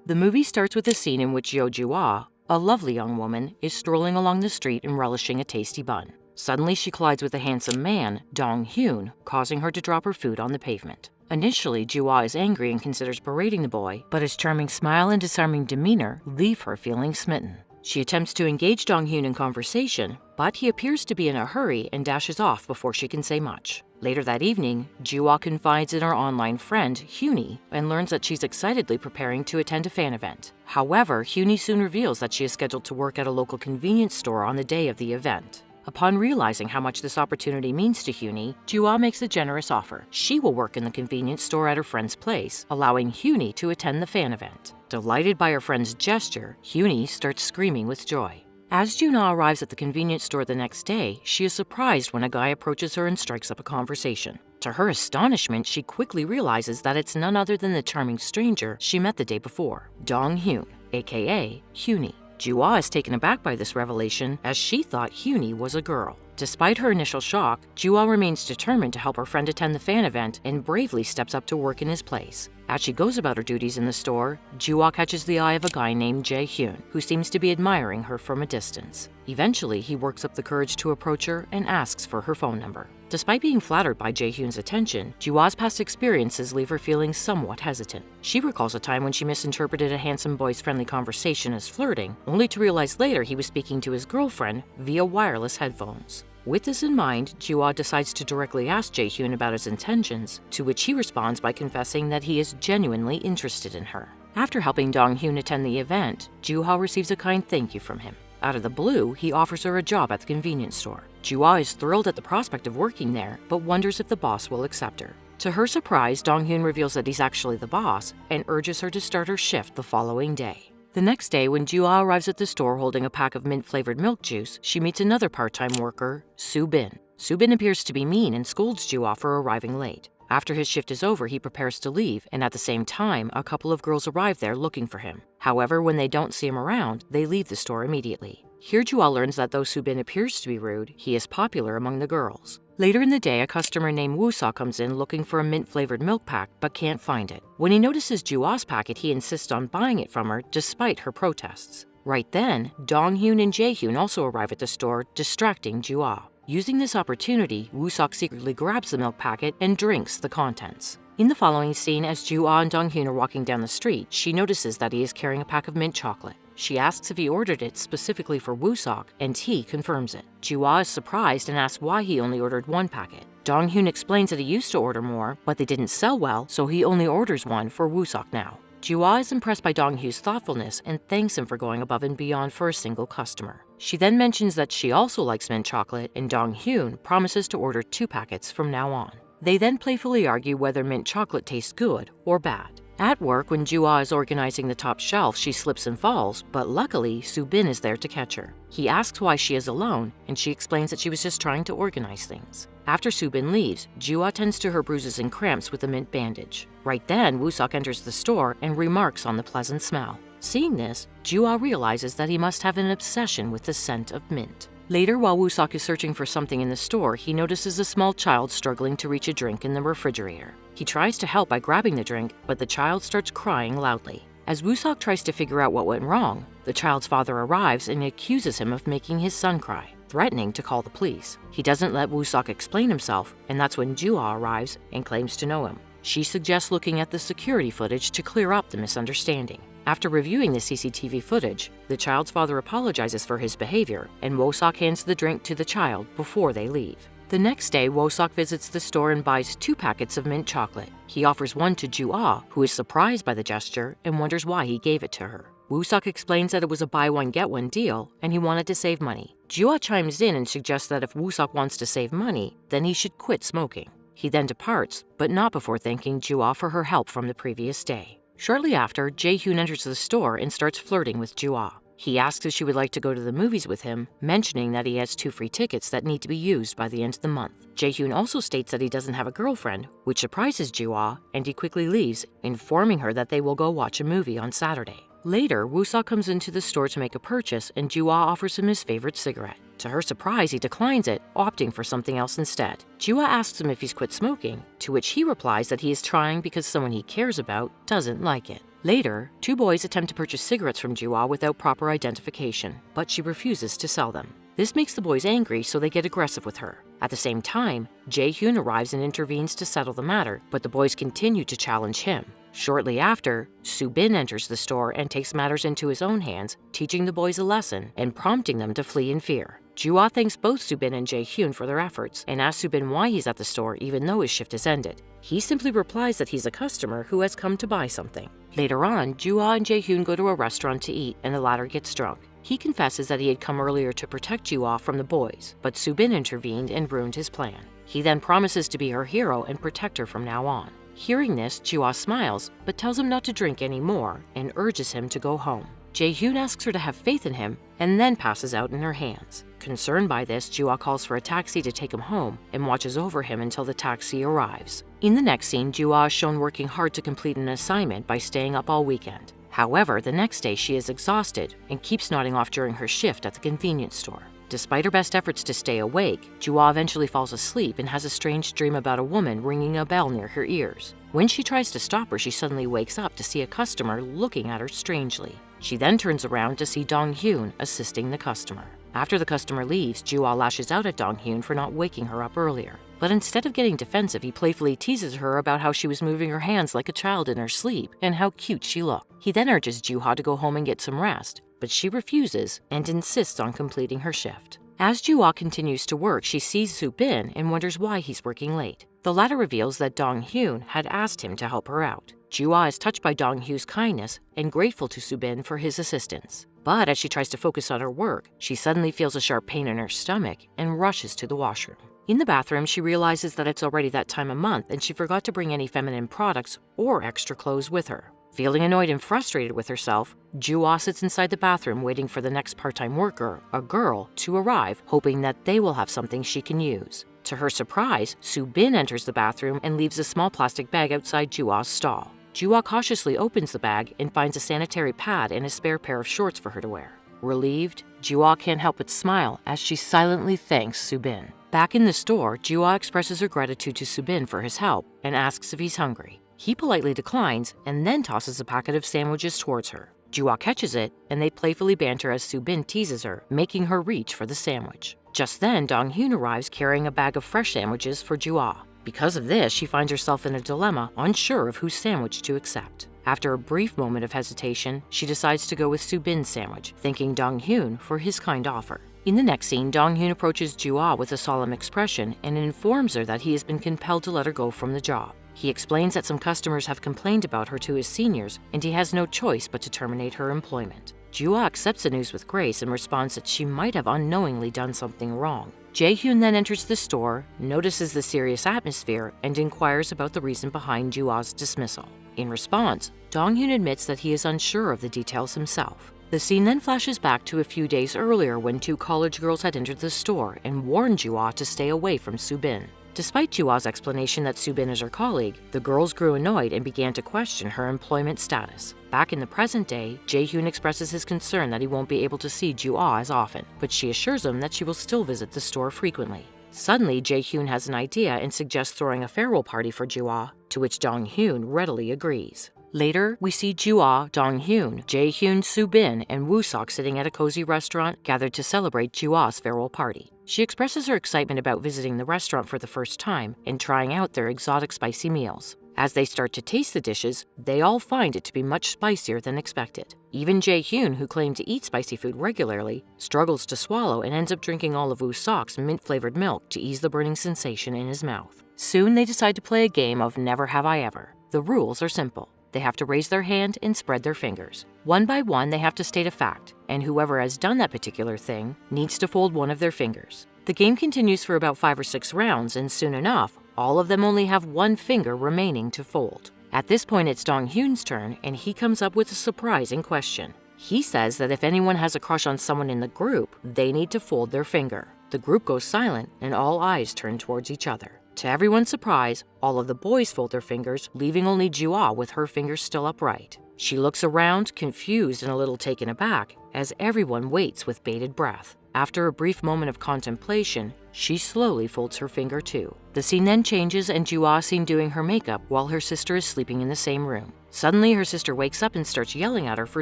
The movie starts with a scene in which Yo Jua, a lovely young woman, is strolling along the street and relishing a tasty bun. Suddenly, she collides with a handsome man, Dong Hyun, causing her to drop her food on the pavement. Initially, Jua is angry and considers berating the boy, but his charming smile and disarming demeanor leave her feeling smitten. She attempts to engage Dong Hyun in conversation, but he appears to be in a hurry and dashes off before she can say much. Later that evening, Jua confides in her online friend, Hyuni, and learns that she's excitedly preparing to attend a fan event. However, Hyuni soon reveals that she is scheduled to work at a local convenience store on the day of the event. Upon realizing how much this opportunity means to Hyuni, Jua makes a generous offer. She will work in the convenience store at her friend's place, allowing Hyuni to attend the fan event. Delighted by her friend's gesture, Hyuni starts screaming with joy. As Juna arrives at the convenience store the next day, she is surprised when a guy approaches her and strikes up a conversation. To her astonishment, she quickly realizes that it's none other than the charming stranger she met the day before, Dong Hyun, aka Hyuni. Jua is taken aback by this revelation as she thought Hyuni was a girl. Despite her initial shock, Jua remains determined to help her friend attend the fan event and bravely steps up to work in his place. As she goes about her duties in the store, Jua catches the eye of a guy named Jae-hyun, who seems to be admiring her from a distance. Eventually, he works up the courage to approach her and asks for her phone number. Despite being flattered by Jae-hyun's attention, Jua's past experiences leave her feeling somewhat hesitant. She recalls a time when she misinterpreted a handsome boy's friendly conversation as flirting, only to realize later he was speaking to his girlfriend via wireless headphones. With this in mind, Jua decides to directly ask Jae-hyun about his intentions, to which he responds by confessing that he is genuinely interested in her. After helping Dong Hyun attend the event, Jua receives a kind thank you from him. Out of the blue, he offers her a job at the convenience store. Jua is thrilled at the prospect of working there, but wonders if the boss will accept her. To her surprise, Dong Hyun reveals that he's actually the boss and urges her to start her shift the following day. The next day, when Jua arrives at the store holding a pack of mint-flavored milk juice, she meets another part-time worker, Soo-bin. Soo-bin appears to be mean and scolds Jua for arriving late. After his shift is over, he prepares to leave, and at the same time, a couple of girls arrive there looking for him. However, when they don't see him around, they leave the store immediately. Here, Jua learns that though Soo-bin appears to be rude, he is popular among the girls. Later in the day, a customer named Woo-seok comes in looking for a mint-flavored milk pack but can't find it. When he notices Jua's packet, he insists on buying it from her despite her protests. Right then, Dong Hyun and Jae-hyun also arrive at the store, distracting Jua. Using this opportunity, Woo-seok secretly grabs the milk packet and drinks the contents. In the following scene, as Jua and Dong Hyun are walking down the street, she notices that he is carrying a pack of mint chocolate. She asks if he ordered it specifically for Woo-seok, and he confirms it. Jua is surprised and asks why he only ordered one packet. Dong Hyun explains that he used to order more, but they didn't sell well, so he only orders one for Woo-seok now. Jua is impressed by Dong Hyun's thoughtfulness and thanks him for going above and beyond for a single customer. She then mentions that she also likes mint chocolate, and Dong Hyun promises to order 2 packets from now on. They then playfully argue whether mint chocolate tastes good or bad. At work, when Jua is organizing the top shelf, she slips and falls, but luckily, Soo-bin is there to catch her. He asks why she is alone, and she explains that she was just trying to organize things. After Soo-bin leaves, Jua tends to her bruises and cramps with a mint bandage. Right then, Woo-seok enters the store and remarks on the pleasant smell. Seeing this, Jua realizes that he must have an obsession with the scent of mint. Later, while Woo-seok is searching for something in the store, he notices a small child struggling to reach a drink in the refrigerator. He tries to help by grabbing the drink, but the child starts crying loudly. As Woo-seok tries to figure out what went wrong, the child's father arrives and accuses him of making his son cry, threatening to call the police. He doesn't let Woo-seok explain himself, and that's when Jua arrives and claims to know him. She suggests looking at the security footage to clear up the misunderstanding. After reviewing the CCTV footage, the child's father apologizes for his behavior, and Woo-seok hands the drink to the child before they leave. The next day, Woo-seok visits the store and buys 2 packets of mint chocolate. He offers one to Jua, who is surprised by the gesture and wonders why he gave it to her. Woo-seok explains that it was a buy-one-get-one deal, and he wanted to save money. Jua chimes in and suggests that if Woo-seok wants to save money, then he should quit smoking. He then departs, but not before thanking Jua for her help from the previous day. Shortly after, Jae-hyun enters the store and starts flirting with Jua. He asks if she would like to go to the movies with him, mentioning that he has 2 free tickets that need to be used by the end of the month. Jae-hyun also states that he doesn't have a girlfriend, which surprises Jua, and he quickly leaves, informing her that they will go watch a movie on Saturday. Later, Woo-seok comes into the store to make a purchase, and Jua offers him his favorite cigarette. To her surprise, he declines it, opting for something else instead. Jua asks him if he's quit smoking, to which he replies that he is trying because someone he cares about doesn't like it. Later, two boys attempt to purchase cigarettes from Jua without proper identification, but she refuses to sell them. This makes the boys angry, so they get aggressive with her. At the same time, Jae-hyun arrives and intervenes to settle the matter, but the boys continue to challenge him. Shortly after, Soo-bin enters the store and takes matters into his own hands, teaching the boys a lesson and prompting them to flee in fear. Jua thanks both Soo-bin and Jae-hyun for their efforts and asks Soo-bin why he's at the store even though his shift has ended. He simply replies that he's a customer who has come to buy something. Later on, Jua and Jae-hyun go to a restaurant to eat and the latter gets drunk. He confesses that he had come earlier to protect Jua from the boys, but Soo-bin intervened and ruined his plan. He then promises to be her hero and protect her from now on. Hearing this, Jua smiles, but tells him not to drink anymore and urges him to go home. Jae-hyun asks her to have faith in him and then passes out in her hands. Concerned by this, Jua calls for a taxi to take him home and watches over him until the taxi arrives. In the next scene, Jua is shown working hard to complete an assignment by staying up all weekend. However, the next day she is exhausted and keeps nodding off during her shift at the convenience store. Despite her best efforts to stay awake, Jua eventually falls asleep and has a strange dream about a woman ringing a bell near her ears. When she tries to stop her, she suddenly wakes up to see a customer looking at her strangely. She then turns around to see Dong-hyun assisting the customer. After the customer leaves, Jua lashes out at Dong-hyun for not waking her up earlier. But instead of getting defensive, he playfully teases her about how she was moving her hands like a child in her sleep and how cute she looked. He then urges Jua to go home and get some rest, but she refuses and insists on completing her shift. As Jua continues to work, she sees Soo-bin and wonders why he's working late. The latter reveals that Dong-hyun had asked him to help her out. Jua is touched by Dong-hyun's kindness and grateful to Soo-bin for his assistance. But as she tries to focus on her work, she suddenly feels a sharp pain in her stomach and rushes to the washroom. In the bathroom, she realizes that it's already that time of month and she forgot to bring any feminine products or extra clothes with her. Feeling annoyed and frustrated with herself, Jua sits inside the bathroom waiting for the next part-time worker, a girl, to arrive, hoping that they will have something she can use. To her surprise, Soo-bin enters the bathroom and leaves a small plastic bag outside Jua's stall. Jua cautiously opens the bag and finds a sanitary pad and a spare pair of shorts for her to wear. Relieved, Jua can't help but smile as she silently thanks Soo-bin. Back in the store, Jua expresses her gratitude to Soo-bin for his help and asks if he's hungry. He politely declines and then tosses a packet of sandwiches towards her. Jua catches it, and they playfully banter as Soo-bin teases her, making her reach for the sandwich. Just then, Dong-hyun arrives carrying a bag of fresh sandwiches for Jua. Because of this, she finds herself in a dilemma, unsure of whose sandwich to accept. After a brief moment of hesitation, she decides to go with Soo-bin's sandwich, thanking Dong-hyun for his kind offer. In the next scene, Dong-hyun approaches Jua with a solemn expression and informs her that he has been compelled to let her go from the job. He explains that some customers have complained about her to his seniors, and he has no choice but to terminate her employment. Jua accepts the news with grace and responds that she might have unknowingly done something wrong. Jae-hyun then enters the store, notices the serious atmosphere, and inquires about the reason behind Jua's dismissal. In response, Dong-hyun admits that he is unsure of the details himself. The scene then flashes back to a few days earlier when two college girls had entered the store and warned Jua to stay away from Soo-bin. Despite Jua's explanation that Soo-bin is her colleague, the girls grew annoyed and began to question her employment status. Back in the present day, Jae-hyun expresses his concern that he won't be able to see Jua as often, but she assures him that she will still visit the store frequently. Suddenly, Jae-hyun has an idea and suggests throwing a farewell party for Jua, to which Dong-hyun readily agrees. Later, we see Jua, Dong-hyun, Jae-hyun, Soo-bin, and Woo-sok sitting at a cozy restaurant gathered to celebrate Jua's farewell party. She expresses her excitement about visiting the restaurant for the first time and trying out their exotic spicy meals. As they start to taste the dishes, they all find it to be much spicier than expected. Even Jae-hyun, who claimed to eat spicy food regularly, struggles to swallow and ends up drinking all of Woo-sok's mint-flavored milk to ease the burning sensation in his mouth. Soon they decide to play a game of Never Have I Ever. The rules are simple. They have to raise their hand and spread their fingers. One by one, they have to state a fact, and whoever has done that particular thing needs to fold one of their fingers. The game continues for about 5 or 6 rounds, and soon enough, all of them only have one finger remaining to fold. At this point, it's Dong-hyun's turn, and he comes up with a surprising question. He says that if anyone has a crush on someone in the group, they need to fold their finger. The group goes silent, and all eyes turn towards each other. To everyone's surprise, all of the boys fold their fingers, leaving only Jua with her fingers still upright. She looks around, confused and a little taken aback, as everyone waits with bated breath. After a brief moment of contemplation, she slowly folds her finger too. The scene then changes and Ju-ah is seen doing her makeup while her sister is sleeping in the same room. Suddenly, her sister wakes up and starts yelling at her for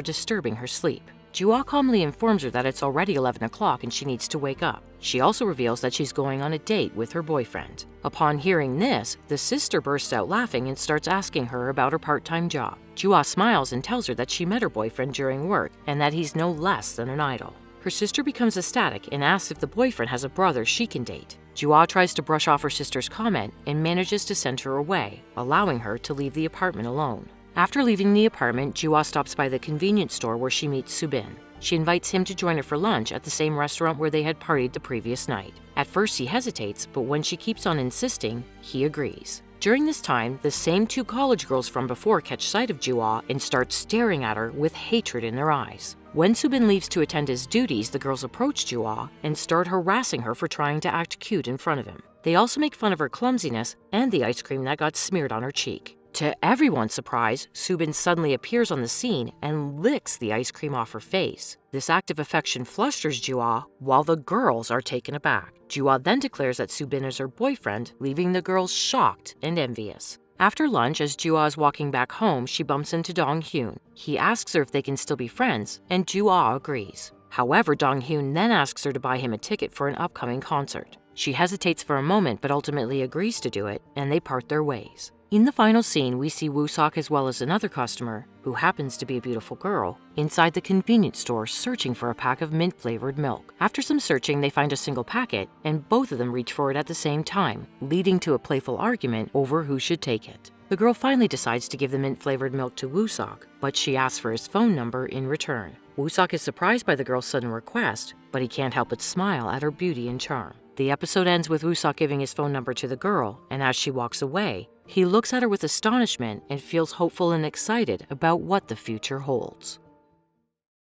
disturbing her sleep. Ju-ah calmly informs her that it's already 11 o'clock and she needs to wake up. She also reveals that she's going on a date with her boyfriend. Upon hearing this, the sister bursts out laughing and starts asking her about her part-time job. Ju-ah smiles and tells her that she met her boyfriend during work and that he's no less than an idol. Her sister becomes ecstatic and asks if the boyfriend has a brother she can date. Ju-ah tries to brush off her sister's comment and manages to send her away, allowing her to leave the apartment alone. After leaving the apartment, Ju-ah stops by the convenience store where she meets Subin. She invites him to join her for lunch at the same restaurant where they had partied the previous night. At first he hesitates, but when she keeps on insisting, he agrees. During this time, the same 2 college girls from before catch sight of Ju-ah and start staring at her with hatred in their eyes. When Subin leaves to attend his duties, the girls approach Ju-ah and start harassing her for trying to act cute in front of him. They also make fun of her clumsiness and the ice cream that got smeared on her cheek. To everyone's surprise, Subin suddenly appears on the scene and licks the ice cream off her face. This act of affection flusters Ju-ah, while the girls are taken aback. Ju-ah then declares that Subin is her boyfriend, leaving the girls shocked and envious. After lunch, as Ju-ah is walking back home, she bumps into Dong-hyun. He asks her if they can still be friends, and Ju-ah agrees. However, Dong-hyun then asks her to buy him a ticket for an upcoming concert. She hesitates for a moment but ultimately agrees to do it, and they part their ways. In the final scene, we see Woo-seok as well as another customer, who happens to be a beautiful girl, inside the convenience store searching for a pack of mint-flavored milk. After some searching, they find a single packet, and both of them reach for it at the same time, leading to a playful argument over who should take it. The girl finally decides to give the mint-flavored milk to Woo-seok, but she asks for his phone number in return. Woo-seok is surprised by the girl's sudden request, but he can't help but smile at her beauty and charm. The episode ends with Woo-seok giving his phone number to the girl, and as she walks away, he looks at her with astonishment and feels hopeful and excited about what the future holds.